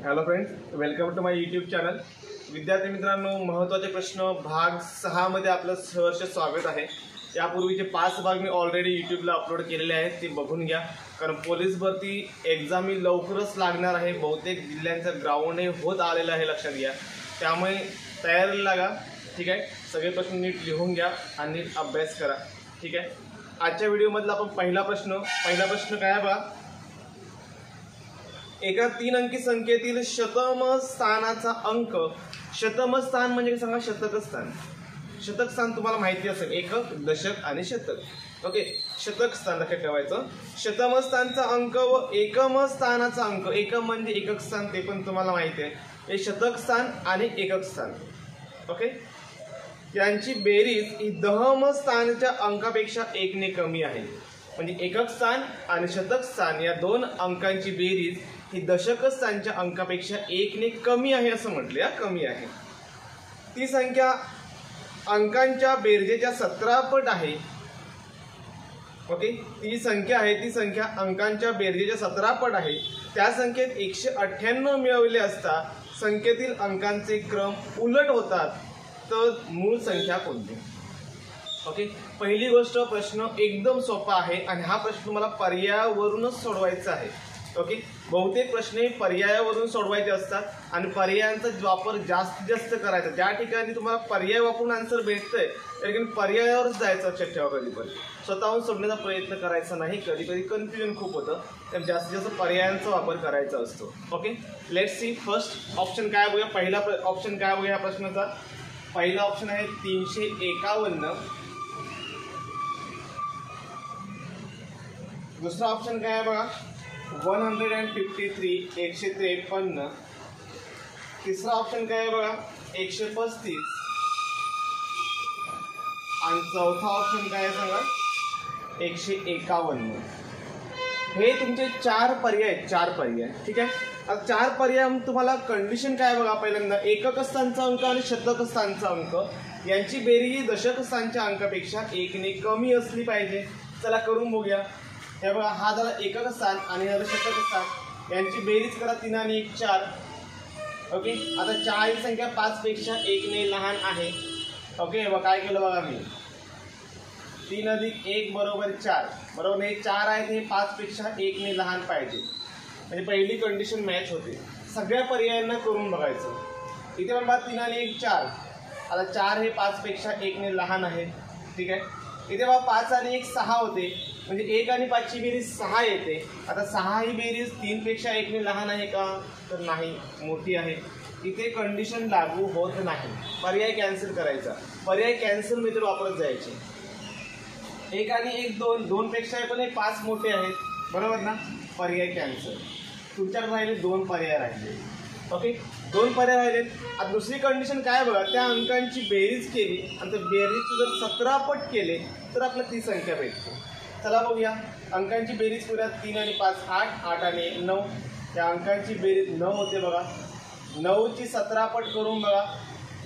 Hello friends, welcome to my YouTube channel. विद्यार्थी मित्रांनो, महत्त्वाचे प्रश्न भाग 6 मध्ये आपलं सहर्ष स्वागत आहे। यापूर्वीचे 5 भाग मी ऑलरेडी यूट्यूबला अपलोड केलेले आहेत, ते बघून घ्या। कारण पोलीस भरती एक्झाम ही लवकरच लागणार आहे। बहुतेक जिल्ह्यांचं ग्राउंड हे होत आलेलं आहे, लक्षात घ्या। त्यामुळे तयारीला लागा, ठीक आहे। सगळे प्रश्न नीट लिहून घ्या आणि नीट अभ्यास करा, ठीक आहे। आजच्या व्हिडिओमधला आपण पहिला प्रश्न काय आहे बघा। एका 3 अंकी संख्येतील शतम स्थानाचा अंक, शतम स्थान म्हणजे सांगा, शतक स्थान। शतक स्थान तुम्हाला माहिती असेल, एकक, दशक आणि शतक। ओके, शतक स्थान लक्षात ठेवायचं। शतम स्थानचा अंक व एकम स्थानाचा अंक, एकम म्हणजे एकक स्थान, ते पण तुम्हाला माहिती आहे। हे शतक स्थान आणि एकक स्थान, ओके, यांची बेरीज ही दहम स्थानाच्या अंकापेक्षा 1 ने कमी आहे। म्हणजे एकक स्थान आणि शतक स्थान या 2 अंकांची बेरीज ही दशक स्थानच्या अंकापेक्षा 1 ने कमी आहे, असं म्हटले, कमी आहे। ती संख्या अंकांच्या बेरजेच्या 17 पट आहे। ओके, ती संख्या आहे, ती संख्या अंकांच्या बेरजेच्या 17 पट आहे। त्या संख्येत 198 मिळवले असता संख्येतील अंकांचे क्रम उलट होतात, तर मूळ संख्या कोणती? ओके, पहिली गोष्ट, प्रश्न एकदम सोपा आहे आणि हा प्रश्न तुम्हाला पर्यायावरूनच सोडवायचा आहे। ओके, बहुतेक प्रश्न हे पर्यायावरून सोडवायचे असतात आणि पर्यायांचा वापर जास्तीत जास्त करायचा। ज्या ठिकाणी तुम्हाला पर्याय वापरून आन्सर भेटतंय त्या ठिकाणी पर्यायावरच जायचं, लक्षात ठेवा। कधी पण स्वतःहून सोडण्याचा प्रयत्न करायचा नाही, कधी कधी कन्फ्युजन खूप होतं, त्यामुळे जास्तीत जास्त पर्यायांचा वापर करायचा असतो। Okay, let's see first option काय बघूया। पहिला ऑप्शन काय बघूया या प्रश्नाचा। पहिला ऑप्शन आहे 351। दुसरा ऑप्शन काय आहे बघा, 153, 153। तिसरा ऑप्शन काय आहे बघा, 135। आणि चौथा ऑप्शन काय आहे सांगा, 151। हे तुमचे 4 पर्याय, ठीक आहे। आता 4 पर्याय तुम्हाला कंडिशन काय बघा। पहिल्यांदा एकक स्थानचा अंक आणि शतक स्थानचा अंक यांची बेरीज दशक स्थानच्या अंकापेक्षा 1 ने कमी असली पाहिजे। चला करून बघूया। हे बघा, हा झाला एकक स्थान आणि हा शतक स्थान, यांची बेरीज करा, 3 आणि 1 4। ओके, आता 4 ही संख्या 5 पेक्षा 1 ने लहान आहे। ओके, बघा काय केलं बघा मी, 3 अधिक 1 बरोबर 4, बरोबर। हे 4 आहेत, हे 5 पेक्षा 1 ने लहान पाहिजे, म्हणजे पहिली कंडिशन मॅच होते। सगळ्या पर्यायांना करून बघायचं। इथे पण बघा 3 आणि 1 4, आता 4 हे 5 पेक्षा 1 ने लहान आहे, ठीक आहे। इथे बघा 5 आणि 1 6 होते, म्हणजे 1 आणि 5 ची बेरीज 6 येते। आता 6 ही बेरीज 3 पेक्षा 1 ने लहान आहे का, तर नाही, मोठी आहे। इथे कंडिशन लागू होत नाही, पर्याय कॅन्सल करायचा। पर्याय कॅन्सल मेथड वापरत जायचे। 1 आणि 1 2, 2 पेक्षा पण 5 मोठे आहेत, बरोबर ना, पर्याय कॅन्सल। तुमच्याकडे राहिले 2 पर्याय राहिले। ओके, 2 पर्याय राहिले। आता दुसरी कंडिशन काय बघा, त्या अंकांची बेरीज केली आणि त्या बेरीजची जर 17 पट केले तर आपल्याला ती संख्या भेटते। चला बघूया, अंकांची बेरीज करूया। 3 आणि 5 8, 8 आणि 1 9, त्या अंकांची बेरीज 9 होते बघा। 9 ची 17 पट करून बघा,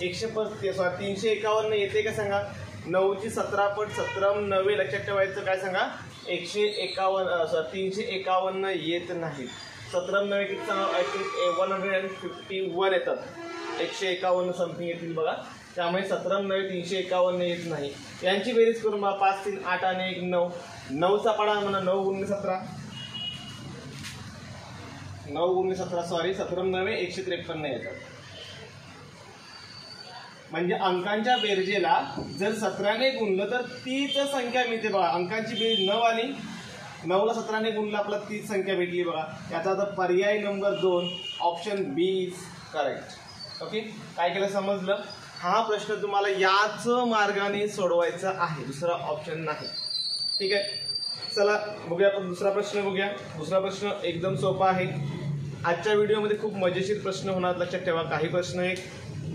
351 येते का सांगा। 9 ची 17 पट 17 9 लक्षात ठेवायचं, काय सांगा, 351 येत नाही। 17 9 किती सांगा, आय थिंक 151 येतात, 151 समथिंग येतील बघा। त्यामुळे 17 9 351 येत नाही। यांची बेरीज करून बघा, 5 3 8 आणि 1 9, 9चा पाडा म्हणा, 9 गुणिले 17, 9 गुणिले 17 सॉरी 17 9 153 येतात। म्हणजे अंकांच्या बेरजेला जर 17 ने गुणलं तर तीच संख्या मिळते बघा। अंकांची बेरीज 9 आली, 9 ला 17 ने गुणलं, आपल्याला तीच संख्या भेटली बघा। याचा आता पर्याय number 2 option B is correct. Okay, काय केलं समजलं। हा प्रश्न तुम्हाला याच मार्गाने सोडवायचा आहे, दुसरा ऑप्शन नाही, ठीक आहे। चला बघूया आपण दुसरा प्रश्न बघूया। दुसरा प्रश्न एकदम सोपा आहे। आजच्या व्हिडिओमध्ये खूप मजेशीर प्रश्न होणार, लक्षात ठेवा। काही प्रश्न एक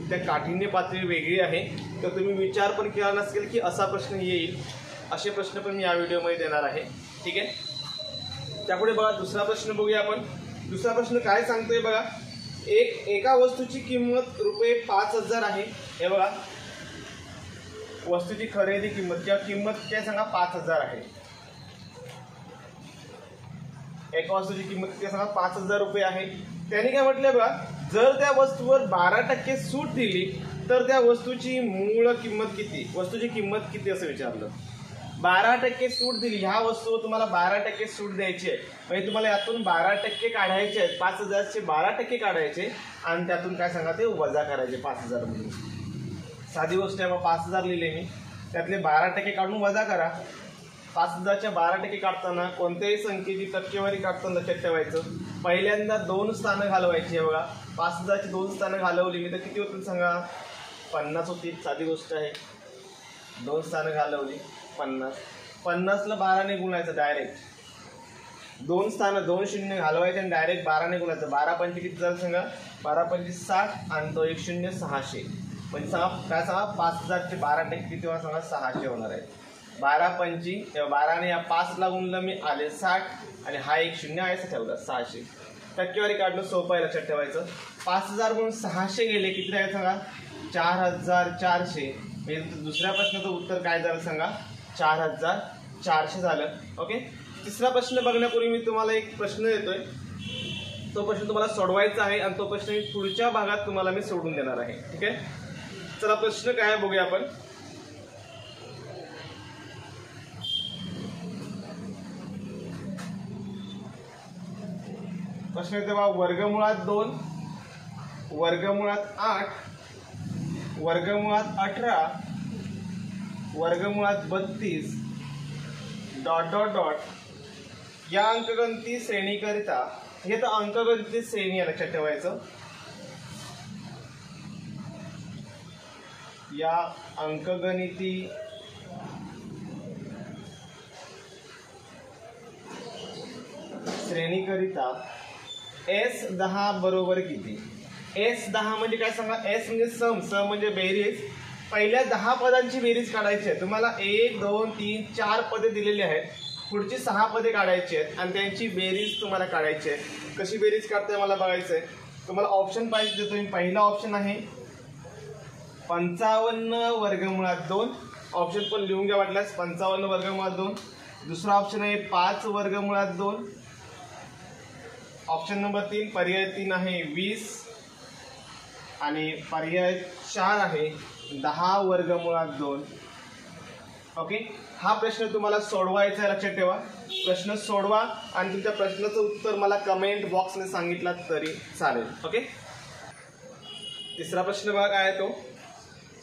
त्या काठिण्य पातळी वेगळी आहे, तर तुम्ही विचार पण केला नसेल की असा प्रश्न येईल, असे प्रश्न पण मी या व्हिडिओमध्ये देणार आहे, ठीक आहे। त्यापुढे बघा दुसरा प्रश्न बघूया आपण। दुसरा प्रश्न काय सांगतोय बघा, एका वस्तूची किंमत रुपये 5000 आहे। हे बघा, वस्तूची खरेदी किंमत किंवा किंमत काय सांगा 5000 आहे। एका वस्तूची किंमत किती सांगा 5000 रुपये आहे। त्यांनी काय म्हटलंय बघा, जर त्या वस्तूवर 12% सूट दिली तर त्या वस्तूची मूळ किंमत किती, वस्तूची किंमत किती असं विचारलं. 12% सूट दिली, ह्या वस्तूवर तुम्हाला 12% सूट द्यायची आहे, म्हणजे तुम्हाला यातून 12% काढायचे आहेत. 5,000चे 12% काढायचे आणि त्यातून काय सांगा ते वजा करायचे 5,000 मधून. साधी गोष्ट आहे, 5,000 लिहिले मी, त्यातले 12% काढून वजा करा. 5,000च्या 12% काढताना कोणत्याही संख्येची टक्केवारी काढताना लक्षात ठेवायचं, पहिल्यांदा 2 स्थानं घालवायची आहे बघा. 5,000ची 2 स्थानं घालवली मी तर किती होतील सांगा, 50 होतील. साधी गोष्ट आहे, 2 स्थानं घालवली 50. 50ला 12ने गुणायचं डायरेक्ट. 2 स्थानं 2 शून्य घालवायचे आणि डायरेक्ट 12ने गुणायचं. 12 पंचे किती झालं सांगा, 12 पंचे 60 आणि तो 1 शून्य 600. म्हणजे सांगा काय सांगा, 5,000चे 12% किती होणार सांगा, 600 होणार आहे. 12 पंची 12ने या 5ला गुणलं मी आले 60 आणि हा 1 शून्य आहे ठेवला 600. टक्केवारी काढणं सोपं आहे, लक्षात ठेवायचं. 5,000 म्हणून 600 गेले किती राहील सांगा, 4,400. म्हणजे दुसऱ्या प्रश्नाचं उत्तर काय झालं सांगा, 4,400 झालं. ओके. तिसरा प्रश्न बघण्यापूर्वी मी तुम्हाला एक प्रश्न देतोय, तो प्रश्न तुम्हाला सोडवायचा आहे आणि तो प्रश्न मी पुढच्या भागात तुम्हाला मी सोडून देणार आहे. ठीक आहे, चला प्रश्न काय आहे बघूया आपण. प्रश्न येतो बघा, वर्गमुळात 2, वर्गमुळात 8, वर्गमुळात 18, वर्गमुळात 32 ... या अंकगणिती श्रेणीकरिता, हे तर अंकगणिती श्रेणी आहे लक्षात ठेवायचं. या अंकगणिती श्रेणीकरिता S10 बरोबर किती. S10 म्हणजे काय सांगा, S म्हणजे सम, सम म्हणजे बेरीज. पहिल्या 10 पदांची बेरीज काढायची आहे तुम्हाला. 1 2 3 4 पदे दिलेली आहेत, पुढची 6 पदे काढायची आहेत आणि त्यांची बेरीज तुम्हाला काढायची आहे. कशी बेरीज काढते मला बघायचं आहे. तुम्हाला ऑप्शन पाहिजे देतो मी. पहिला ऑप्शन आहे 55 वर्गमुळात 2, ऑप्शन पण लिहून घ्या वाटल्यास, 55 वर्गमुळात 2. दुसरा ऑप्शन आहे 5 वर्गमुळात 2. ऑप्शन नंबर 3 पर्याय 3 आहे 20 आणि पर्याय 4 आहे 10 वर्गमुळात 2. ओके, हा प्रश्न तुम्हाला सोडवायचा आहे, लक्षात ठेवा. प्रश्न सोडवा आणि तुमच्या प्रश्नाचं उत्तर मला कमेंट बॉक्समध्ये सांगितलं तरी चालेल. ओके. तिसरा प्रश्न बघा काय आहे तो.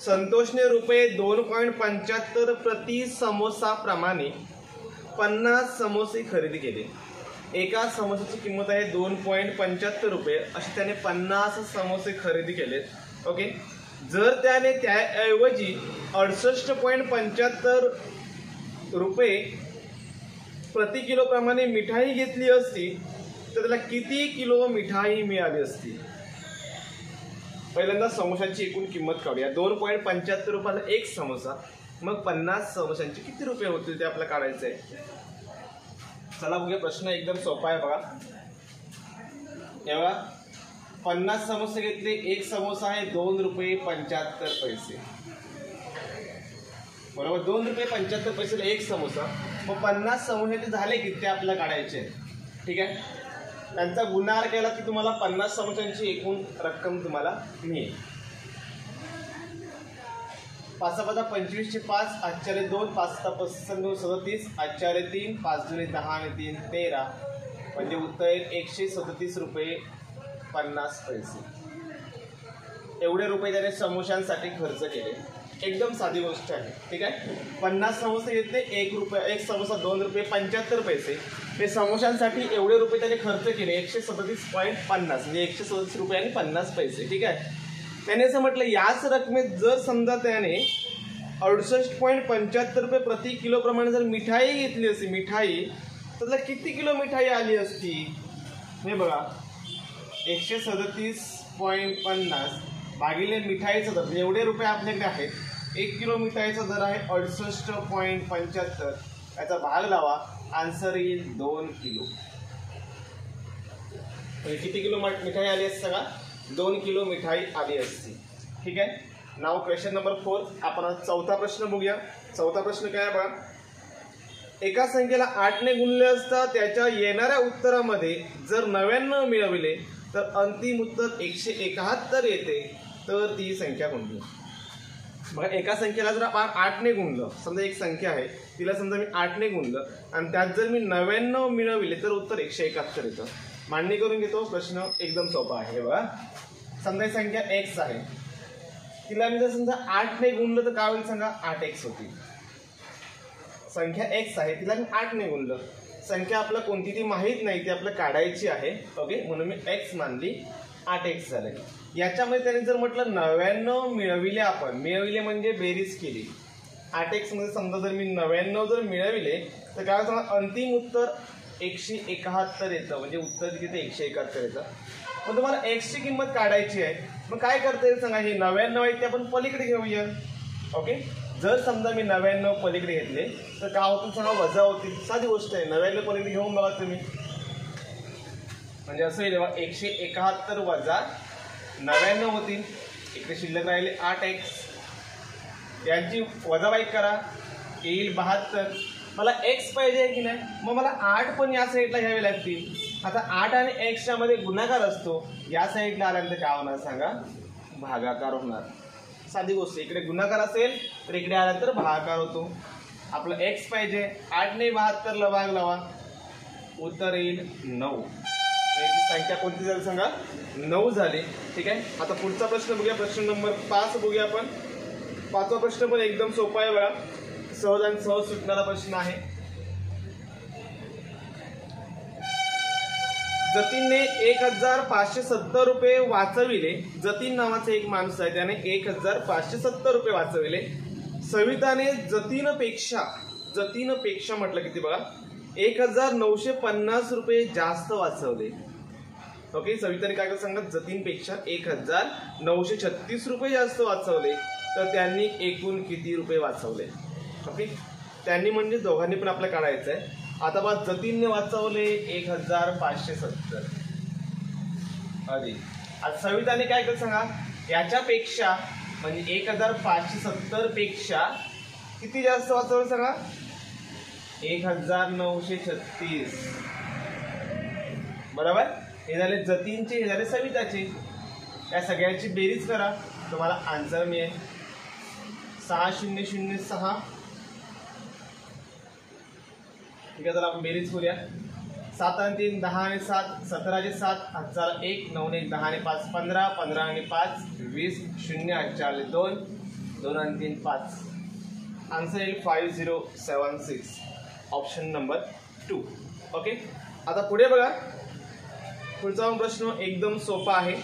संतोषने रुपये 2.75 प्रति समोसा प्रमाणे 50 समोसे खरेदी केले. एका समोसाची किंमत आहे 2.75 रुपये, असे त्याने 50 समोसे खरेदी केलेत. ओके. जर त्याने त्याऐवजी 68.75 रुपये प्रति किलो प्रमाणे मिठाई घेतली असती तर त्याला किती किलो मिठाई मिळाली असती. पहिल्यांदा समोसाची एकूण किंमत काढूया. 2.75 रुपयाला एक समोसा, मग 50 समोसांचे किती रुपये होतील ते आपल्याला काढायचं आहे. चला बघूया, प्रश्न एकदम सोपा आहे बघा. एवढा 50 समोसे घेतले, एक समोसा आहे 2 रुपये 75 पैसे, बरोबर. 2 रुपये 75 पैसेला एक समोसा, मग 50 समोसे झाले की ते आपल्याला काढायचे. ठीक आहे, त्यांचा गुणाकार केला की तुम्हाला 50 समोसांची एकूण रक्कम तुम्हाला मिळेल. 5 5 25 चे 5, 8 2, 5 7 2 37, 8 3, 5 2 10 आणि 3 13, म्हणजे उत्तर 137 रुपये 50 पैसे. एवढे रुपये त्याने समोशांसाठी खर्च केले. एकदम साधी गोष्ट आहे. ठीक आहे, 50 समोसे घेतले, एक समोसा 2 रुपये 75 पैसे. ते समोशांसाठी एवढे रुपये त्याने खर्च केले, 137.50 म्हणजे 137 रुपये आणि 50 पैसे. ठीक आहे, त्याने असं म्हटलं याच रकमेत जर समजा त्याने 68.75 रुपये प्रति किलो प्रमाणे जर मिठाई घेतली असती, मिठाई, तर त्याला किती किलो मिठाई आली असती. हे बघा, 137.50 भागिले मिठाईचा दर, एवढे रुपये आपल्याकडे आहेत. 1 किलो मिठाईचा दर आहे 68.75, याचा भाग लावा, आन्सर येईल 2 किलो. किती किलो मिठाई आली असती सगळा, 2 किलो मिठाई आली असती. ठीक आहे. नाव क्वेश्चन नंबर 4. आपण चौथा प्रश्न बघूया. चौथा प्रश्न काय आहे बघा. एका संख्येला 8 ने गुणले असता त्याच्या येणाऱ्या उत्तरामध्ये जर 99 मिळविले तर अंतिम उत्तर 171 येते. तर ती संख्या कोणती? बघा, एका संख्येला जर आपण 8 ने गुणलं, समजा एक संख्या आहे तिला समजा मी 8 ने गुणलं आणि त्यात जर मी 99 मिळविले तर उत्तर 171 येतं. मांडणी करून घेतो. प्रश्न एकदम सोपा आहे. बघा, समजा ही संख्या x आहे, तिला मी जर समजा 8 ने गुणलं तर काय होईल सांगा? 8x होती. संख्या x आहे तिला मी 8 ने गुणलं. संख्या आपल्याला कोणती ती माहीत नाही, ती आपल्याला काढायची आहे. ओके, म्हणून मी x मानली, 8x झाले. याच्यामध्ये त्याने जर म्हटलं 99 मिळविले, आपण मिळविले म्हणजे बेरीज केली. 8x मध्ये समजा जर मी 99 जर मिळविले तर काय सांगा? अंतिम उत्तर 171 येतं. म्हणजे उत्तर किती? 171 येतं. मग तुम्हाला x ची किंमत काढायची आहे. मग काय करता येईल सांगा? हे 99 आहे ते आपण पलीकडे घेऊया. ओके, जर समजा मी 99 पलीकडे घेतले तर काय होतं सांगा? वजा होतील. साधी गोष्ट आहे. 99 पलीकडे घेऊन बघा तुम्ही, म्हणजे असं येईल 171 वजा 99 होतील. इकडे शिल्लक राहिले 8x. यांची वजाबाई करा, येईल 72. मला x पाहिजे की नाही? मग मला 8 पण या साईडला घ्यावे लागतील. आता 8 आणि x च्या मध्ये गुणाकार असतो. या साईडला आल्यानंतर काय होणार सांगा? भागाकार होणार. साधी गोष्ट. इकडे गुणाकार असेल तर इकडे आल्यानंतर भागाकार होतो. आपलं x पाहिजे. 8 ने 72 ला भाग लावा, उत्तर येईल 9. संख्या कोणती झाली सांगा? 9 झाली. ठीक आहे. आता पुढचा प्रश्न बघूया. प्रश्न नंबर 5 बघूया आपण. 5वा प्रश्न पण एकदम सोपा आहे. बघा, सहज आणि सहज सुटणारा प्रश्न आहे. जतीनने 1570 रुपये वाचविले. जतीन नावाचा एक माणूस आहे, त्याने 1570 रुपये वाचविले. सविताने जतीनपेक्षा म्हटलं किती बघा? 1950 रुपये जास्त वाचवले. ओके, सविताने काय करत सांगा? जतीनपेक्षा 1936 रुपये जास्त वाचवले. तर त्यांनी एकूण किती रुपये वाचवले? ओके, त्यांनी म्हणजे दोघांनी पण आपल्याला काढायचं आहे. आता बघा, जतीनने वाचवले 1570 अधिक. आता सविताने काय करत सांगा? याच्यापेक्षा म्हणजे 1570 पेक्षा किती जास्त वाचवले सांगा? 1936. बरोबर. हे झाले जतीनचे, हे झाले सविताचे. या सगळ्यांची बेरीज करा, तुम्हाला आन्सर मिळेल 6006. ठीक आहे, तर आपण बेरीज करूया. 7 आणि 3 10 आणि 7 17 7 8 1 9 1 10 आणि 5 15 15 आणि 5 20 0 8 4 2 2 आणि 3 5. आन्सर येईल 5076. Option number 2. ओके, आता पुढे बघा. पुढचा प्रश्न एकदम सोपा आहे.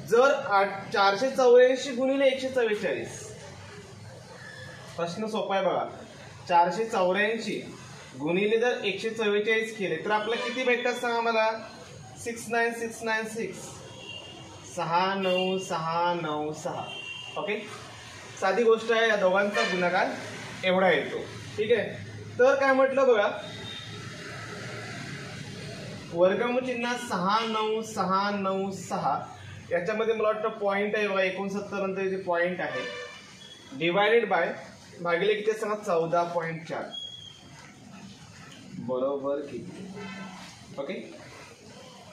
जर 484 गुणिले 144. प्रश्न सोपा आहे बघा. 484 गुणिले जर 144 केले तर आपल्याला किती भेटतात सांगा मला? 69696. 69696. ओके, साधी गोष्ट आहे. या दोघांचा गुणाकार एवढा येतो. ठीक आहे, तर काय म्हटलं बघा, वर्गमूळ चिन्ह 69696. याच्यामध्ये मला वाटतं पॉईंट आहे बघा, 69 नंतर इथे पॉईंट आहे. डिवायडेड बाय भागिले किती सांगा? 14.4. बरोबर किती? ओके,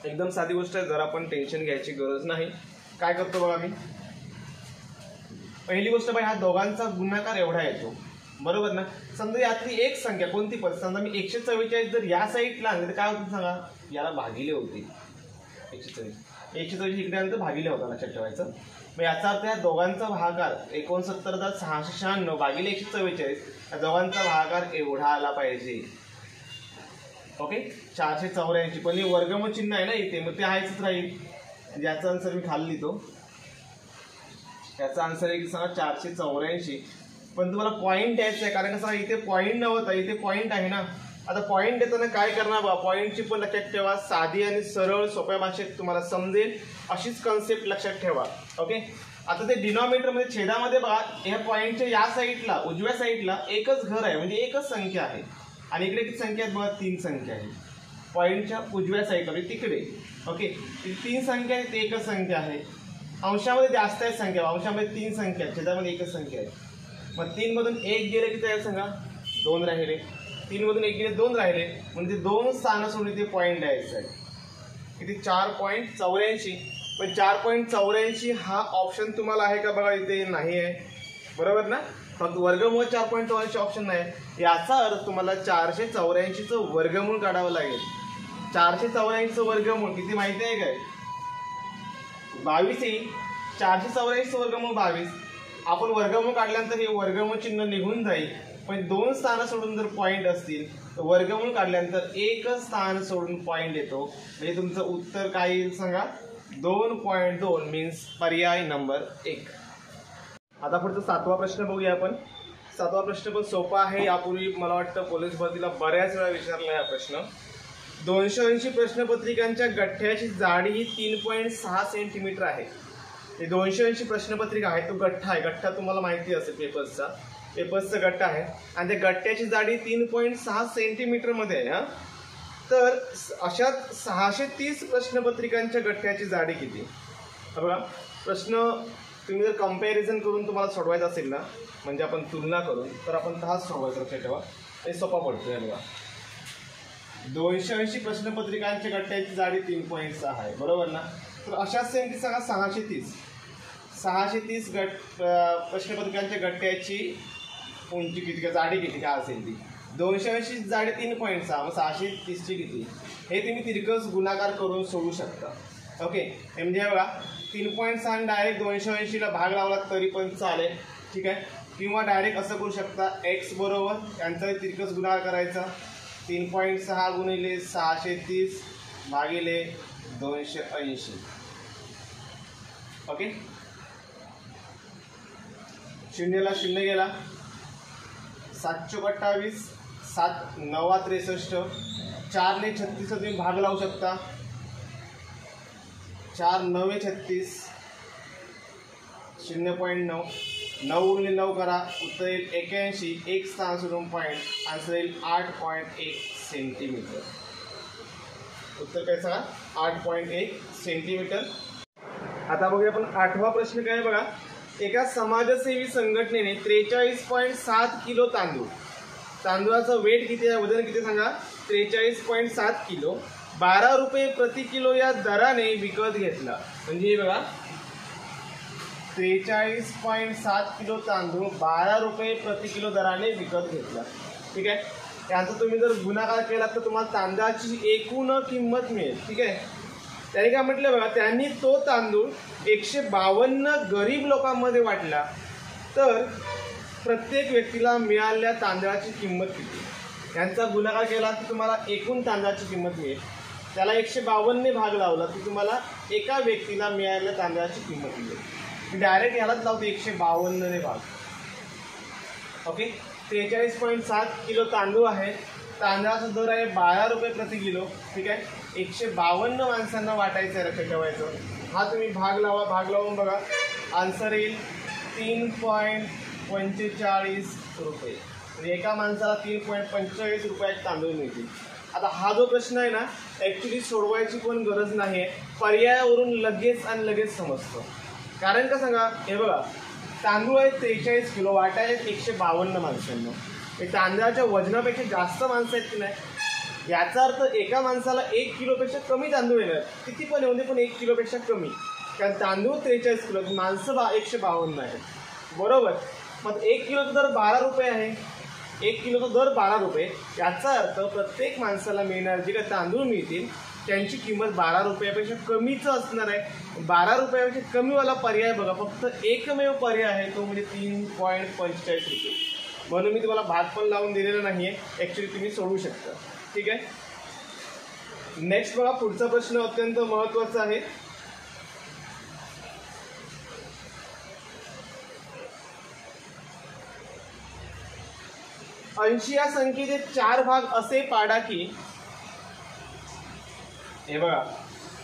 एकदम साधी गोष्ट आहे. जरा आपण टेन्शन घ्यायची गरज नाही. काय करतो बघा मी, पहिली गोष्ट बाई, हा दोघांचा गुणाकार एवढा येतो. बरोबर ना? समजा यातली एक संख्या कोणती पण, समजा मी 144 जर या साईडला आणले तर काय होतं सांगा? याला भागिले होते. 144 इकडे आलं तर भागिले होता, लक्षात ठेवायचं. मग याचा अर्थ या दोघांचा भागाकार 69,696 भागिले 144, या दोघांचा भागाकार एवढा आला पाहिजे. ओके, 484. पण हे वर्गमूळ चिन्ह आहे ना इथे, मग ते आहेच राहील. याचा आन्सर मी खाली लिहितो. याचा आन्सर आहे की सांगा 484. पण तुम्हाला पॉईंट द्यायचं आहे, कारण कसं इथे पॉईंट नव्हता, इथे पॉईंट आहे ना. आता पॉईंट देताना काय करणार बा? पॉईंटची पण लक्षात ठेवा. साधी आणि सरळ सोप्या भाषेत तुम्हाला समजेल अशीच कन्सेप्ट लक्षात ठेवा. ओके, आता ते डिनॉमिनेटर मध्ये छेदामध्ये बघा, ह्या पॉईंटच्या या साईडला उजव्या साईडला एकच घर आहे, म्हणजे एकच संख्या आहे. आणि इकडे किती संख्या आहेत बघा? 3 संख्या आहे. पॉईंटच्या उजव्या साईडला म्हणजे तिकडे. ओके, 3 संख्या आहेत, एकच संख्या आहे. अंशामध्ये जास्त आहे संख्या, अंशामध्ये 3 संख्या आहेत, छेदामध्ये एकच संख्या आहे. मग 3 मधून 1 गेले किती आहे सांगा? 2 राहिले. 3 मधून 1 गेले 2 राहिले, म्हणजे 2 स्थानं सोडून ते पॉईंट द्यायचं आहे. किती 4.84. पण 4.84 हा ऑप्शन तुम्हाला आहे का बघा, इथे नाही आहे, बरोबर ना. फक्त वर्गमूळ 4.84 ऑप्शन नाही. याचा अर्थ तुम्हाला 484चं वर्गमूळ काढावं लागेल. 484चं वर्गमूळ किती माहिती आहे काय? 22 येईल. 484चं वर्गमूळ 22. आपण वर्गमूळ काढल्यानंतर हे वर्गमूळ चिन्ह निघून जाईल. पण 2 स्थान सोडून जर पॉईंट असतील तर वर्गमूळ काढल्यानंतर 1 स्थान सोडून पॉईंट येतो. म्हणजे तुमचं उत्तर काय येईल सांगा? 2.2 मीन्स पर्याय नंबर 1. आता पुढचा 7वा प्रश्न बघूया आपण. 7वा प्रश्न पण सोपा आहे. यापूर्वी मला वाटतं पोलीस भरतीला बऱ्याच वेळा विचारला हा प्रश्न. 280 प्रश्नपत्रिकांच्या गठ्ठ्याची जाडी ही 3.6 सेंटीमीटर आहे. 280 प्रश्नपत्रिका आहे, तो गठ्ठा आहे. गठ्ठा तुम्हाला माहिती असेल पेपर्सचा गठ्ठा आहे आणि त्या गठ्ठ्याची जाडी 3.6 सेंटीमीटर मध्ये आहे. हा, तर अशा 630 प्रश्नपत्रिकांच्या गठ्ठ्याची जाडी किती? बघा, प्रश्न तुम्ही जर कंपॅरिझन करून तुम्हाला सोडवायचं असेल ना, म्हणजे आपण तुलना करून, तर आपण हाच सोडवायचा लक्षात ठेवा, हे सोपा पडतोय. बघा, 280 प्रश्नपत्रिकांच्या गठ्ठ्याची जाडी 3.6 आहे, बरोबर ना. तर अशाच सेम ती सांगा 630 प्रश्नपत्रिकांच्या गठ्ठ्याची उंची किती का जाडी किती काय असेल ती. 280 जाडी 3.6, मग 630ची किती, हे तुम्ही तिरकस गुणाकार करून सोडू शकता. ओके, हे म्हणजे बघा 3.6 डायरेक्ट 280ला भाग लावला तरी पण चालेल, ठीक आहे. किंवा डायरेक्ट असं करू शकता, x बरोबर यांचा तिरकस गुणाकार करायचा, 3.6 गुणिले 630 भागिले 280. ओके, 0ला 0 गेला, 728, 7 9 63, 4ने 36 तुम्ही भाग लावू शकता, 4 9 36, 0.9, 9 गुणिले 9 करा, उत्तर येईल 81. 1 स्थान सोडून पॉईंट, आन्सर येईल 8.1 सेंटीमीटर. उत्तर काय सांगा? 8.1 सेंटीमीटर. आता बघूया आपण 8वा प्रश्न काय बघा. एका समाजसेवी संघटनेने 43.7 किलो तांदूळाचं वेट किती आहे, वजन किती सांगा? 43.7 किलो, 12 रुपये प्रति किलो या दराने विकत घेतला. म्हणजे बघा 43.7 किलो तांदूळ 12 रुपये प्रति किलो दराने विकत घेतला. ठीक आहे, यांचा तुम्ही जर गुणाकार केला तर तुम्हाला तांदळाची एकूण किंमत मिळेल. ठीक आहे, त्यांनी काय म्हटलं बघा, त्यांनी तो तांदूळ 152 गरीब लोकांमध्ये वाटला, तर प्रत्येक व्यक्तीला मिळालेल्या तांदळाची किंमत किती, यांचा गुणाकार केला तर तुम्हाला एकूण तांदळाची किंमत मिळेल. त्याला 152ने भाग लावला तर तुम्हाला एका व्यक्तीला मिळालेल्या तांदळाची किंमत मिळेल. मी डायरेक्ट यालाच लावतो 152ने भाग. ओके, 43.7 किलो तांदूळ आहे, तांदळाचा दर आहे 12 रुपये प्रति किलो. ठीक आहे, 152 माणसांना वाटायचं आहे, लक्षात ठेवायचं. हा तुम्ही भाग लावून बघा, आन्सर येईल 3.45 रुपये. म्हणजे एका माणसाला 3.45 रुपयात तांदूळ मिळतील. आता हा जो प्रश्न आहे ना, ॲक्च्युली सोडवायची पण गरज नाही आहे, पर्यायावरून लगेच समजतं. कारण का सांगा, हे बघा तांदूळ आहे 43 किलो, वाटाय 152 माणसांना. तांदळाच्या वजनापेक्षा जास्त माणसं आहेत की नाही, याचा अर्थ एका माणसाला 1 किलोपेक्षा कमी तांदूळ येणार. किती पण येऊ दे, पण 1 किलोपेक्षा कमी, कारण तांदूळ 43 किलो, माणसं 152 आहेत, बरोबर. मग 1 किलोचा दर 12 रुपये आहे, 1 किलोचा दर 12 रुपये, याचा अर्थ प्रत्येक माणसाला मिळणार जे काही तांदूळ मिळतील त्यांची किंमत 12 रुपयापेक्षा कमीच असणार आहे. 12 रुपयापेक्षा कमीवाला पर्याय बघा, फक्त एकमेव पर्याय आहे, तो म्हणजे 3.45 रुपये. म्हणून मी तुम्हाला भाग पण लावून दिलेला नाही आहे, ॲक्च्युली तुम्ही सोडवू शकता. ठीक आहे, नेक्स्ट बघा, पुढचा प्रश्न अत्यंत महत्त्वाचा आहे. ऐंशी या संख्येचे 4 भाग असे पाडा की, हे बघा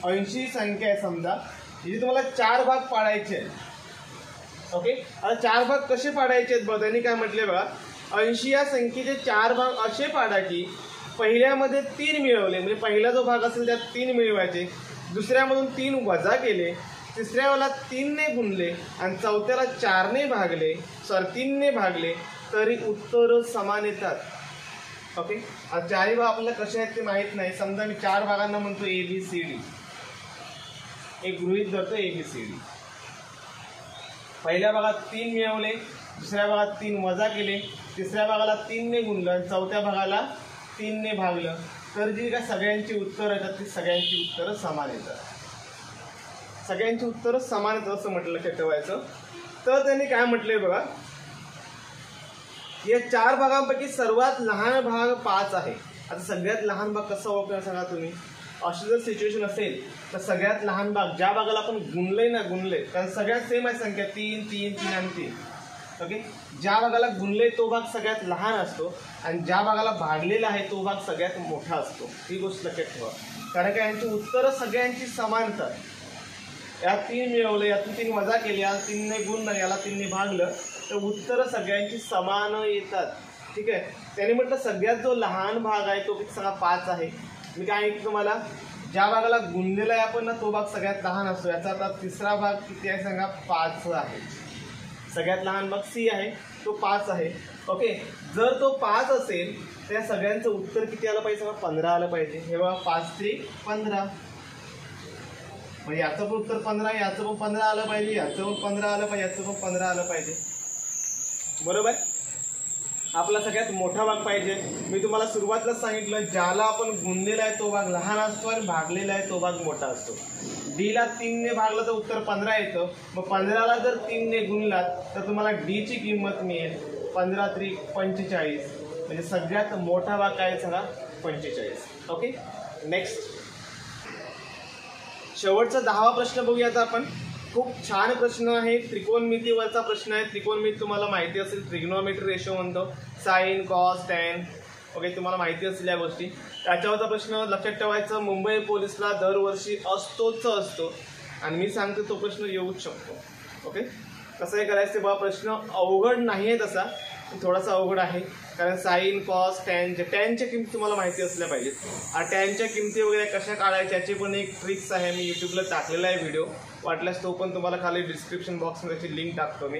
80 संख्या आहे समजा, इथे तुम्हाला 4 भाग पाडायचे आहेत. ओके, आता 4 भाग कसे पाडायचे आहेत बघा, त्यांनी काय म्हटले बघा, 80 या संख्येचे 4 भाग असे पाडा की पहिल्यामध्ये 3 मिळवले, म्हणजे पहिला जो भाग असेल त्यात 3 मिळवायचे, दुसऱ्यामधून 3 वजा केले, तिसऱ्याला 3ने गुणले आणि चौथ्याला 4ने भागले, 3ने भागले, तरी उत्तर समान येतात. ओके, आता 4 भाग आपल्याला कसे आहेत ते माहीत नाही. समजा मी 4 भागांना म्हणतो ABCD, एक गृहीत धरतो ABCD. पहिल्या भागात 3 मिळवले, दुसऱ्या भागात 3 वजा केले, तिसऱ्या भागाला 3 ने गुणलं आणि चौथ्या भागाला 3 ने भागलं, तर जी काय सगळ्यांची उत्तरं येतात ती सगळ्यांची उत्तरं समान येतात. सगळ्यांची उत्तरं समान येतात असं म्हटलं लक्षात ठेवायचं. तर त्यांनी काय म्हटलंय बघा, या 4 भागांपैकी सर्वात लहान भाग 5 आहे. आता सगळ्यात लहान भाग कसा ओळखणार सांगा तुम्ही. अशी जर सिच्युएशन असेल तर सगळ्यात लहान भाग ज्या भागाला आपण गुणले, कारण सगळ्यात सेम आहे संख्या 3 3 3 आणि 3. ओके, ज्या भागाला गुणले तो भाग सगळ्यात लहान असतो आणि ज्या भागाला भागलेला आहे तो भाग सगळ्यात मोठा असतो. ही गोष्ट लक्षात ठेवा, कारण का यांची उत्तरं सगळ्यांची समान असतात. यात 3 मिळवलं, यातून 3 वजा केली, याला 3 ने गुणलं, याला 3 ने भागलं, तर उत्तरं सगळ्यांची समान येतात. ठीक आहे. त्याने म्हटलं सगळ्यात जो लहान भाग आहे तो किती सांगा 5 आहे. मी काय सांगितलं तुम्हाला, ज्या भागाला गुणलेला आहे आपण ना तो भाग सगळ्यात लहान असतो. याचा आता तिसरा भाग किती आहे सांगा 5 आहे. सगळ्यात लहान भाग C आहे, तो 5 आहे. ओके, जर तो 5 असेल त्या सगळ्यांचं उत्तर किती आलं पाहिजे सांगा 15 आलं पाहिजे. हे बघा 5 3 15, म्हणजे याचं पण उत्तर 15, याचं पण 15 आलं पाहिजे, याचं पण 15 आलं पाहिजे, याचं पण 15 आलं पाहिजे. बरोबर. आपला सगळ्यात मोठा भाग पाहिजे. मी तुम्हाला सुरुवातीलाच सांगितलं, ज्याला आपण गुणलेला आहे तो भाग लहान असतो आणि भागलेला आहे तो भाग मोठा असतो. डीला 3 ने भागलं तर उत्तर 15 येतं. मग 15ला जर 3 ने गुणलात तर तुम्हाला डीची किंमत मिळेल 15 3 45, म्हणजे सगळ्यात मोठा भाग काय सांगा 45. ओके, नेक्स्ट शेवटचा 10वा प्रश्न बघूया आता आपण. खूप छान प्रश्न आहे, त्रिकोणमितीवरचा प्रश्न आहे. त्रिकोणमिती तुम्हाला माहिती असेल, ट्रिग्नोमेट्री रेशो म्हणतो, साइन कॉस टॅन. ओके, तुम्हाला माहिती असेल या गोष्टी. त्याच्यावरचा प्रश्न लक्षात ठेवायचं, मुंबई पोलीसला दरवर्षी असतो आणि मी सांगतो तो प्रश्न येऊच शकतो. ओके, कसं आहे करायचं बघा. प्रश्न अवघड नाही आहे तसा, थोडासा अवघड आहे, कारण साइन कॉस टॅनच्या किमती तुम्हाला माहिती असल्या पाहिजेत. टॅनच्या किमती वगैरे कशा काढायच्या याची पण एक ट्रिक्स आहे, मी यूट्यूबला टाकलेला आहे व्हिडिओ. वाटल्यास तो पण तुम्हाला खाली डिस्क्रिप्शन बॉक्समध्ये त्याची लिंक टाकतो मी.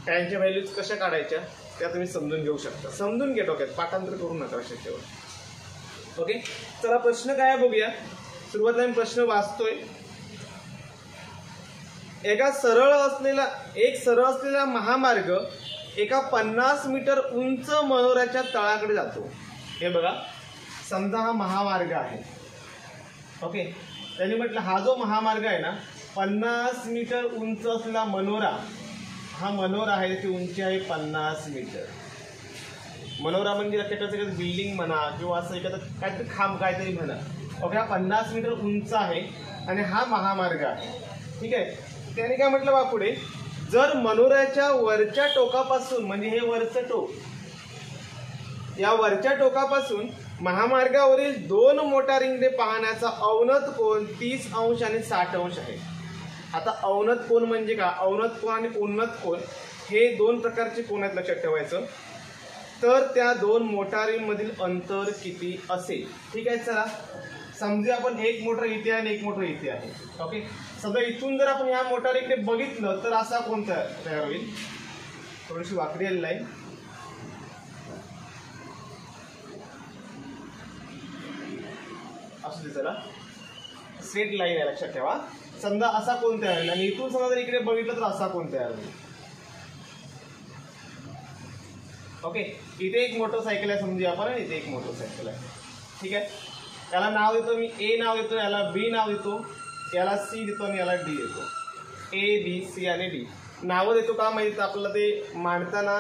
टॅनच्या व्हॅल्यूज कशा काढायच्या त्या तुम्ही समजून घेऊ शकता. समजून घ्या, डोक्यात पाठांतर करू नका अशा. ओके, चला प्रश्न काय बघूया. सुरुवातीला मी प्रश्न वाचतोय. एक सरळ असलेला महामार्ग एका 50 मीटर उंच मनोऱ्याच्या तळाकडे जातो. हे बघा, समजा हा महामार्ग आहे. ओके, त्यांनी म्हटलं हा जो महामार्ग आहे ना 50 मीटर उंच असलेला मनोरा, हा मनोरा आहे, त्याची उंची आहे 50 मीटर. मनोरा म्हणजे लक्षात बिल्डिंग म्हणा किंवा असं एखादं काहीतरी खांब काहीतरी म्हणा. ओके, हा 50 मीटर उंच आहे आणि हा महामार्ग आहे. ठीक आहे. त्याने काय म्हटलं बा पुढे, जर मनोऱ्याच्या वरच्या टोकापासून, म्हणजे हे वरचं टोक, या वरच्या टोकापासून महामार्गावरील 2 मोटारिंगने पाहण्याचा अवनत कोन 30 अंश आणि 60 अंश आहे. आता अवनत कोन म्हणजे का, अवनत कोन आणि उन्नत कोन हे 2 प्रकारचे कोन आहेत लक्षात ठेवायचं. तर त्या 2 मोटारींमधील अंतर किती असेल. ठीक आहे, चला समजा आपण एक मोटर इथे आहे आणि एक मोटर इथे आहे. ओके, समजा इथून जर आपण या मोटारीकडे बघितलं तर असा कोन तयार होईल. थोडीशी वाकडी आलेली लाईन, असू दे, चला स्ट्रेट लाईन आहे लक्षात ठेवा. समजा असा कोन तयार होईल आणि इथून समजा जर इकडे बघितलं तर असा कोन तयार होईल. ओके, इथे एक मोटरसायकल आहे समजूया आपण आणि इथे एक मोटरसायकल आहे. ठीक आहे, याला नाव देतो मी, ए नाव देतो, याला बी नाव देतो, याला सी देतो आणि याला डी देतो. ए बी सी आणि डी नावं देतो का माहिती, आपल्याला ते मांडताना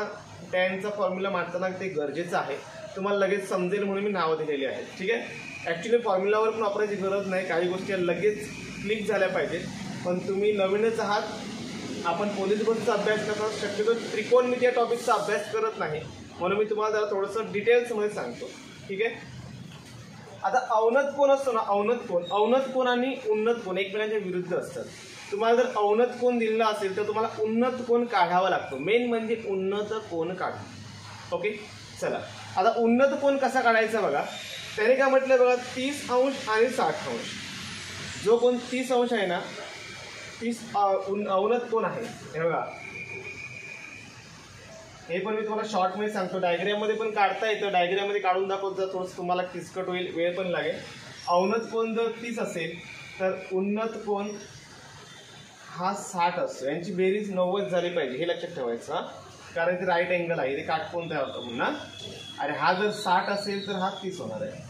टॅनचा फॉर्म्युला मांडताना ते गरजेचं आहे. तुम्हाला लगेच समजेल म्हणून मी नावं दिलेली आहेत. ठीक आहे, ॲक्च्युली फॉर्म्युलावर पण वापरायची गरज नाही, काही गोष्टी लगेच क्लिक झाल्या पाहिजेत. पण तुम्ही नवीनच आहात, आपण पोलीस भरतीचा अभ्यास करतात, शक्यतो त्रिकोणमिती या टॉपिकचा अभ्यास करत नाही, म्हणून मी तुम्हाला जरा थोडंसं डिटेल्समध्ये सांगतो. ठीक आहे. आता अवनत कोन असतो ना, अवनत कोन आणि उन्नत कोन एकमेकांच्या विरुद्ध असतात. तुम्हाला जर अवनत कोन दिलेला असेल तर तुम्हाला उन्नत कोन काढावा लागतो. मेन म्हणजे उन्नत कोन काढा. ओके, चला आता उन्नत कोन कसा काढायचा बघा. त्याने काय म्हटलं बघा, 30 अंश आणि 60 अंश. जो कोन 30 अंश आहे ना, 30 अवनत कोन आहे. हे बघा, हे पण मी तुम्हाला शॉर्टमध्ये सांगतो, डायग्राममध्ये पण काढता येतं. डायग्राममध्ये काढून दाखवत जर थोडंसं तुम्हाला किचकट होईल, वेळ पण लागेल. अवनत कोन जर 30 असेल तर उन्नत कोन हा 60 असतो, यांची बेरीज 90 झाली पाहिजे हे लक्षात ठेवायचं हा, कारण ते राईट अँगल आहे, ते काटकोन तयार होतो म्हणून ना. आणि हा जर 60 असेल तर हा 30 होणार आहे,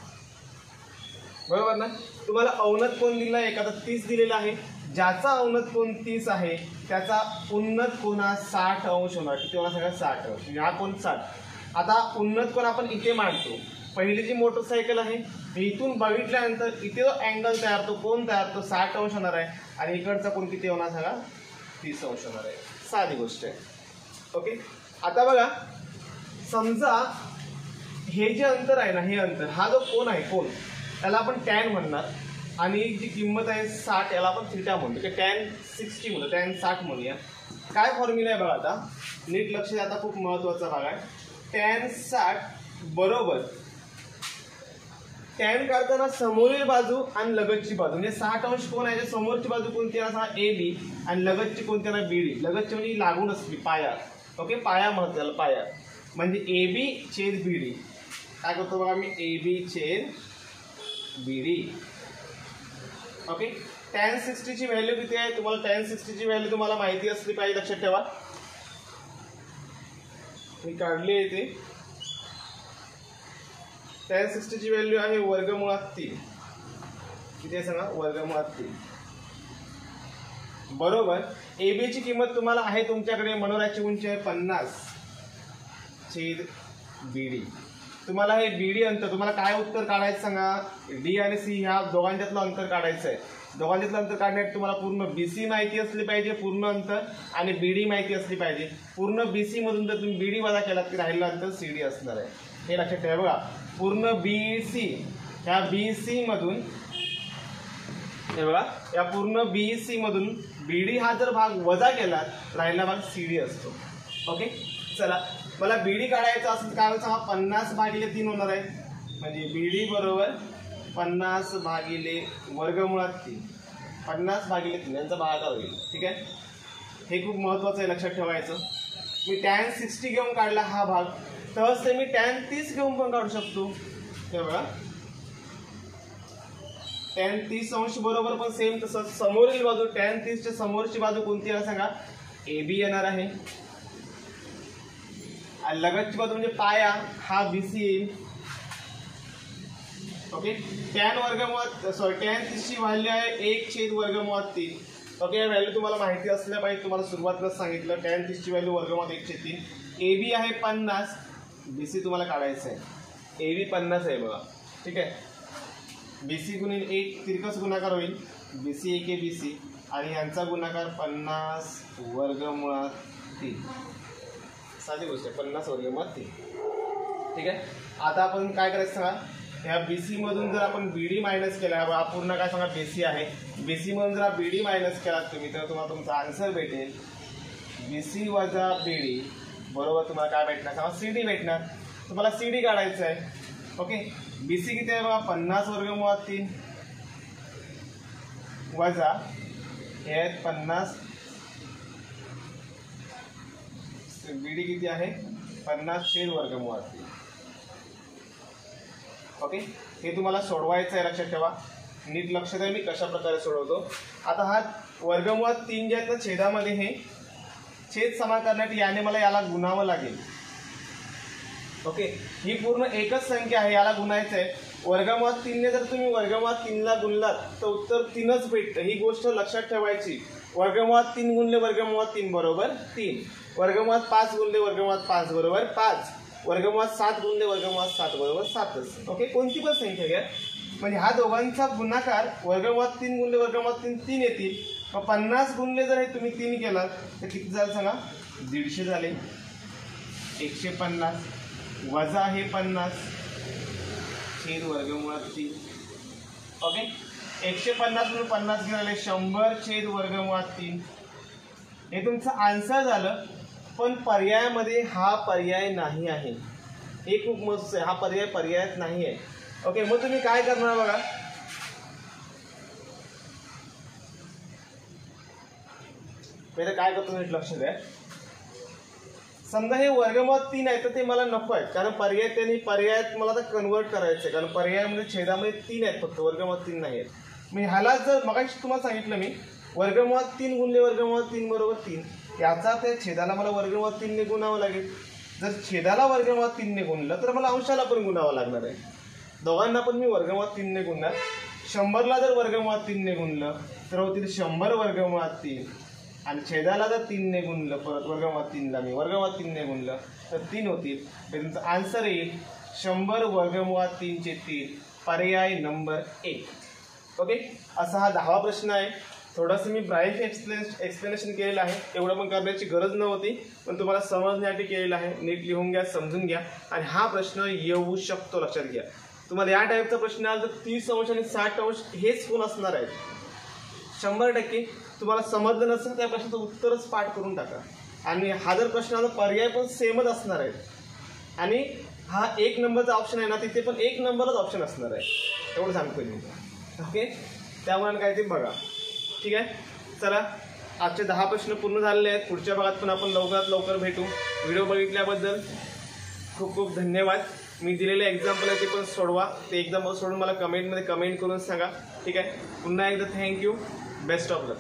बरोबर ना. तुम्हाला अवनत कोण दिला आहे, एखादा 30 दिलेला आहे, ज्याचा अवनत कोण 30 आहे त्याचा उन्नत कोण हा 60 अंश होणार. किती होणार सगळ्यात 60 अंश, म्हणजे हा कोण 60. आता उन्नत कोण आपण इथे मांडतो. पहिली जी मोटरसायकल आहे इथून बघितल्यानंतर इथे जो अँगल तयार होतो, कोण तयार होतो 60 अंश होणार आहे, आणि इकडचा कोण किती होणार सगळा 30 अंश होणार आहे. साधी गोष्ट आहे. ओके. आता बघा, समजा हे जे अंतर आहे ना, हे अंतर, हा जो कोण आहे कोण, त्याला आपण टॅन म्हणणार, आणि जी किंमत आहे 60 याला आपण थिटा म्हणतो, की टॅन 60 म्हणतो, टॅन 60 म्हणूया. काय फॉर्म्युला आहे बघा, आता नीट लक्ष द्या, आता खूप महत्त्वाचा भाग आहे. टॅन 60 बरोबर टॅन काढताना समोरील बाजू आणि लगतची बाजू, म्हणजे 60 अंश कोण आहे, समोरची बाजू कोणती आहे ए बी, आणि लगतची कोणती आहे बी डी. लगतची म्हणजे लागून असली पाया. ओके, पाया म्हणतो त्याला, पाया म्हणजे ए बी छेद बी डी. काय करतो बघा मी, ए बी छेद बी डी. ओके. टॅन 60 ची व्हॅल्यू किती आहे तुम्हाला, टॅन 60 ची व्हॅल्यू तुम्हाला माहिती असली पाहिजे, लक्षात ठेवा. मी काढली आहे ते. टॅन 60 ची व्हॅल्यू आहे वर्गमुळात 3. किती आहे सांगा, वर्गमुळात 3 बरोबर. ए बी ची किंमत तुम्हाला आहे तुमच्याकडे, मनोराची उंची आहे 50 छेद बी डी. तुम्हाला हे बी डी अंतर, तुम्हाला काय उत्तर काढायचं सांगा, डी आणि सी ह्या दोघांच्यातलं अंतर काढायचं आहे. दोघांच्यातलं अंतर काढण्यासाठी तुम्हाला पूर्ण बी सी माहिती असली पाहिजे, पूर्ण अंतर, आणि बी डी माहिती असली पाहिजे. पूर्ण बी सी मधून जर तुम्ही बी डी वजा केलात की राहिलं अंतर सी डी असणार आहे, हे लक्षात ठेवा. बघा, पूर्ण बी सी, ह्या बी सी मधून, हे बघा, या पूर्ण बी सी मधून बी डी हा जर भाग वजा केला, राहिला भाग सी डी असतो. ओके. चला, मला बी डी काढायचा असेल काय होतं, हा 50 भागिले 3 होणार आहे, म्हणजे बी डी बरोबर 50 भागिले वर्गमुळात 3, 50 भागिले 3 यांचा भागाकार होईल. ठीक आहे, हे खूप महत्त्वाचं आहे, लक्षात ठेवायचं. मी टॅन 60 घेऊन काढला हा भाग, तसं मी टॅन 30 घेऊन पण काढू शकतो. हे बघा, टॅन 30 अंश बरोबर पण सेम तसंच. समोरील बाजू, टॅन 30 च्या समोरची बाजू कोणती आहे सांगा, ए बी येणार आहे, आणि लगतची बाजू म्हणजे पाया हा बी सी येईल. ओके. टॅन वर्गमुळात, सॉरी, टॅन 30 ची व्हॅल्यू आहे 1 छेद वर्गमुळात 3. ओके, या व्हॅल्यू तुम्हाला माहिती असल्या पाहिजे, तुम्हाला सुरुवातीलाच सांगितलं. टॅन 30 ची व्हॅल्यू वर्गमुळात 1 छेद 3. ए बी आहे 50, बी सी तुम्हाला काढायचं आहे, ए बी 50 आहे बघा. ठीक आहे, बी सी गुणिले 1 तिरकस गुणाकार होईल, बी सी 1 बी सी, आणि यांचा गुणाकार 50 वर्गमुळात 3. साधी गोष्ट आहे, 50 वर्गमुळात 3. ठीक आहे. आता आपण काय करायचं सांगा, ह्या बी सी मधून जर आपण बी डी मायनस केला, हा पूर्ण काय सांगा बी सी आहे, बी सी मधून जर बी डी मायनस केला तुम्ही, तर तुम्हाला तुमचा आन्सर भेटेल बी सी वजा बी डी बरोबर तुम्हाला काय भेटणार सांगा, सी डी भेटणार. तुम्हाला सी डी काढायचं आहे. ओके. बी सी किती आहे बघा, 50 वर्गमुळात 3 वजा हे 50, बी डी किती आहे 50 छेद वर्गमुळात 3. ओके, हे तुम्हाला सोडवायचं आहे, लक्षात ठेवा. नीट लक्ष द्या मी कशा प्रकारे सोडवतो. आता हा वर्गमुळात 3 जे आहेत ना छेदामध्ये, हे छेद समान करण्यासाठी याने मला याला गुणावं लागेल. ओके, ही पूर्ण एकच संख्या आहे, याला गुणायचं आहे. वर्गमुळात 3 ने जर तुम्ही वर्गमुळात 3 ला गुणलात तर उत्तर 3च भेटतं, ही गोष्ट लक्षात ठेवायची. वर्गमुळात 3 गुणले वर्गमुळात 3 बरोबर 3, वर्गमुळात 5 गुणले वर्गमुळात 5 बरोबर 5, वर्गमुळात 7 गुणले वर्गमुळात 7 बरोबर 7च. ओके, कोणती पण संख्या घ्या, म्हणजे हा दोघांचा गुणाकार वर्गमुळात 3 गुणले वर्गमुळात 3 3 येतील. मग 50 गुणले जर हे तुम्ही 3 केलात तर किती झालं सांगा, 150 झाले. 150 वजा हे 50 छेद वर्गमुळात 3. ओके, 150 म्हणून 50 घेऊन 100 छेद वर्गमुळात 3. हे तुमचं आन्सर झालं. पण पर्यायामध्ये हा पर्याय नाही आहे, हे खूप मस्त आहे, हा पर्यायात नाही आहे. ओके, मग तुम्ही काय करणार बघा, पहिले काय करतो नीट लक्ष द्या. समजा हे वर्गमुळात 3 आहे तर ते मला नको आहे, कारण पर्यायात मला आता कन्वर्ट करायचं आहे, कारण पर्यायामध्ये छेदामध्ये 3 आहेत फक्त, वर्गमुळात 3 नाही आहेत. मी ह्याला जर मगाशी तुम्हाला सांगितलं मी, वर्गमुळात 3 गुणले वर्गमुळात 3 बरोबर 3. याचा त्या छेदाला मला वर्गमुळात 3 ने गुणावं लागेल. जर छेदाला वर्गमुळात 3 ने गुणलं तर मला अंशाला पण गुणावं लागणार आहे. दोघांना पण मी वर्गमुळात 3 ने गुणणार. 100ला जर वर्गमुळात 3 ने गुणलं तर होतील 100 वर्गमुळात 3 आणि छेदाला जर 3 ने गुणलं परत वर्गमुळात 3ला मी वर्गमुळात 3 ने गुणलं तर 3 होतील. तर तुमचं आन्सर येईल 100 वर्गमुळात 3चे 3, पर्याय नंबर 1. ओके, असा हा 10वा प्रश्न आहे. थोडंसं मी ब्राईट एक्सप्लेनेशन केलेलं आहे, एवढं पण करण्याची गरज नव्हती, पण तुम्हाला समजण्यासाठी केलेलं आहे. नीट लिहून घ्या, समजून घ्या आणि हा प्रश्न येऊ शकतो, लक्षात घ्या. तुम्हाला या टाईपचा प्रश्न आला तर 30 अंश आणि 60 अंश हेच कोण असणार आहेत. 100% तुम्हाला समजलं नसेल त्या प्रश्नाचं उत्तरच पाठ करून टाका. आणि हा जर प्रश्न आला पर्याय पण सेमच असणार आहे आणि हा 1 नंबरचा ऑप्शन आहे ना, तिथे पण 1 नंबरच ऑप्शन असणार आहे, एवढं सांगतोय मी. ओके, त्यामुळे काय ते बघा. ठीक आहे, चला आजचे 10 प्रश्न पूर्ण झालेले आहेत. पुढच्या भागात पण आपण लवकरात लवकर भेटू. व्हिडिओ बघितल्याबद्दल खूप खूप धन्यवाद. मी दिलेले एक्झाम्पल आहे ते पण सोडवा. ते एक्झाम्पल सोडून मला कमेंटमध्ये कमेंट करून सांगा. ठीक आहे, पुन्हा एकदा थँक्यू. Best of luck.